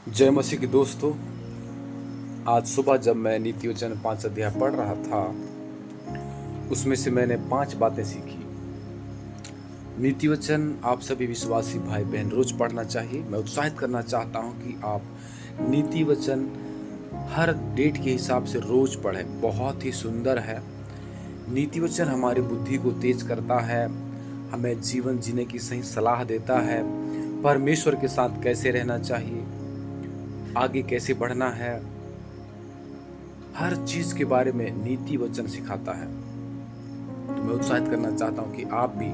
जय मसीह के दोस्तों। आज सुबह जब मैं नीति वचन 5 अध्याय पढ़ रहा था, उसमें से मैंने 5 बातें सीखी। नीति वचन आप सभी विश्वासी भाई बहन रोज पढ़ना चाहिए। मैं उत्साहित करना चाहता हूं कि आप नीति वचन हर डेट के हिसाब से रोज पढ़ें। बहुत ही सुंदर है। नीति वचन हमारी बुद्धि को तेज करता है, हमें जीवन जीने की सही सलाह देता है, परमेश्वर के साथ कैसे रहना चाहिए, आगे कैसे बढ़ना है, हर चीज के बारे में नीति वचन सिखाता है। तो मैं उत्साहित करना चाहता हूं कि आप भी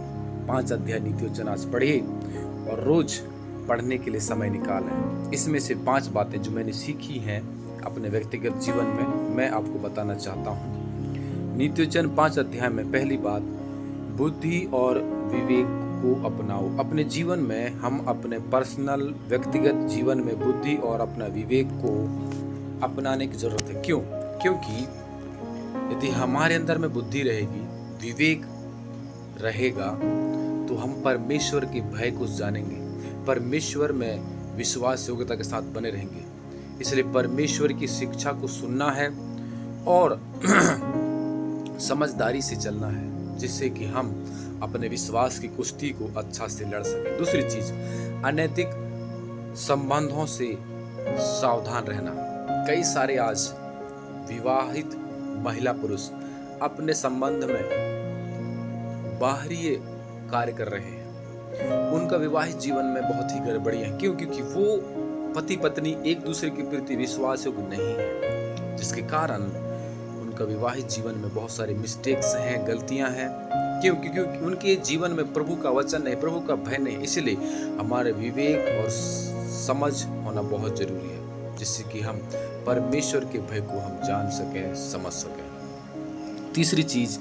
5 अध्याय नीति वचन आज पढ़िए और रोज पढ़ने के लिए समय निकालें। इसमें से 5 बातें जो मैंने सीखी हैं अपने व्यक्तिगत जीवन में, मैं आपको बताना चाहता हूं। नीति वचन 5 अध्याय में पहली बात, बुद्धि और विवेक को अपनाओ। अपने जीवन में हम अपने पर्सनल व्यक्तिगत जीवन में बुद्धि और अपना विवेक को अपनाने की जरूरत है। क्यों? क्योंकि यदि हमारे अंदर में बुद्धि रहेगी, विवेक रहेगा, तो हम परमेश्वर के भय को जानेंगे, परमेश्वर में विश्वास योग्यता के साथ बने रहेंगे। इसलिए परमेश्वर की शिक्षा को सुनना है और समझदारी से चलना है, जिससे कि हम अपने विश्वास की कुश्ती को अच्छा से लड़ सकें। दूसरी चीज, अनैतिक संबंधों से सावधान रहना। कई सारे आज विवाहित महिला पुरुष अपने संबंध में बाहरी कार्य कर रहे हैं। उनका विवाहित जीवन में बहुत ही गड़बड़ी है। क्यों? क्योंकि वो पति पत्नी एक दूसरे के प्रति विश्वास योग्य नहीं है, जिसके कारण उनका विवाहित जीवन में बहुत सारे मिस्टेक्स हैं, गलतियां हैं। क्यों? क्योंकि उनके जीवन में प्रभु का वचन नहीं, प्रभु का भय नहीं। इसलिए हमारे विवेक और समझ होना बहुत जरूरी है, जिससे कि हम परमेश्वर के भय को हम जान सकें, समझ सकें। तीसरी चीज,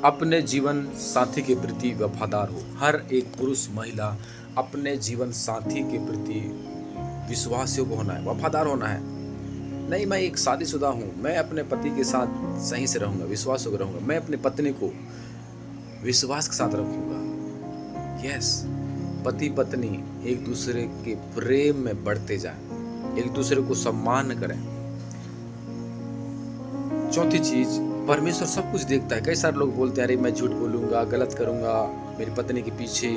अपने जीवन साथी के प्रति वफादार हो। हर एक पुरुष महिला अपने जीवन साथी के प्रति विश्वास योग्य होना है, वफादार होना है। नहीं, मैं एक शादीशुदा हूँ, मैं अपने पति के साथ सही से रहूंगा, विश्वास योग्य रहूंगा, मैं अपनी पत्नी को विश्वास के साथ रखूंगा। यस, पति पत्नी एक दूसरे के प्रेम में बढ़ते जाएं, एक दूसरे को सम्मान करें। चौथी चीज, परमेश्वर सब कुछ देखता है। कई सारे लोग बोलते हैं, अरे मैं झूठ बोलूंगा, गलत करूंगा, मेरी पत्नी के पीछे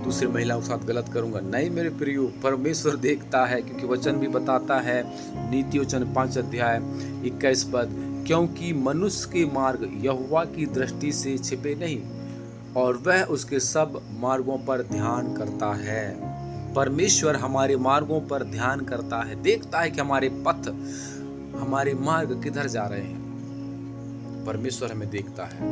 दूसरे महिलाओं के साथ गलत करूंगा। नहीं मेरे प्रियो, परमेश्वर देखता है, क्योंकि वचन भी बताता है, नीति वचन 5 अध्याय 21 पद, क्योंकि मनुष्य के मार्ग यहोवा की दृष्टि से छिपे नहीं और वह उसके सब मार्गों पर ध्यान करता है। परमेश्वर हमारे मार्गों पर ध्यान करता है, देखता है कि हमारे पथ, हमारे मार्ग किधर जा रहे हैं। परमेश्वर हमें देखता है।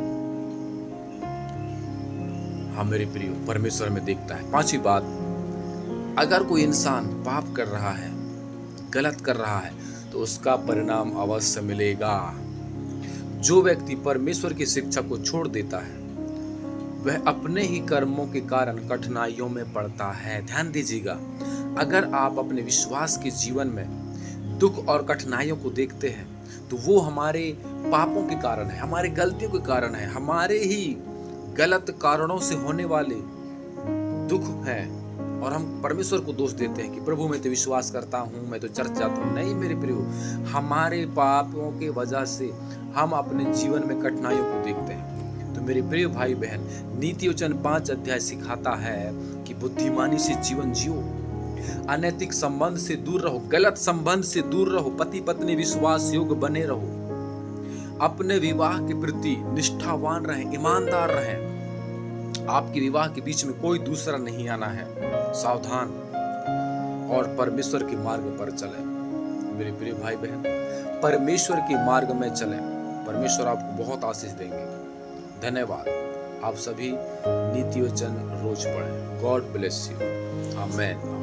हाँ मेरे प्रियो, परमेश्वर हमें देखता है। पांचवी बात, अगर कोई इंसान पाप कर रहा है, गलत कर रहा है, तो उसका परिणाम अवश्य मिलेगा। जो व्यक्ति परमेश्वर की शिक्षा को छोड़ देता है, वह अपने ही कर्मों के कारण कठिनाइयों में पड़ता है। ध्यान दीजिएगा, अगर आप अपने विश्वास के जीवन में दुख और कठिनाइयों को देखते हैं, तो वो हमारे पापों के कारण है, हमारे गलतियों के कारण है, हमारे ही गलत कारणों से होने वाले दुख हैं। और हम परमेश्वर को दोष देते हैं कि प्रभु मैं तो विश्वास करता हूँ, मैं तो चर्च जाता हूँ। नहीं मेरे प्रियो, हमारे पापों के वजह से हम अपने जीवन में कठिनाइयों को देखते हैं। तो मेरे प्रिय भाई बहन, नीति वचन 5 अध्याय सिखाता है कि बुद्धिमानी से जीवन जियो, अनैतिक संबंध से दूर रहो, गलत संबंध से दूर रहो, पति पत्नी विश्वास योग्य बने रहो, अपने विवाह के प्रति निष्ठावान रहें, ईमानदार रहें। आपके विवाह के बीच में कोई दूसरा नहीं आना है। सावधान और परमेश्वर के मार्ग पर चलें। मेरे प्रिय भाई बहन, परमेश्वर के मार्ग में चलें, परमेश्वर आपको बहुत आशीष देंगे। धन्यवाद। आप सभी नीति वचन रोज पढ़ें। God bless you. आमेन।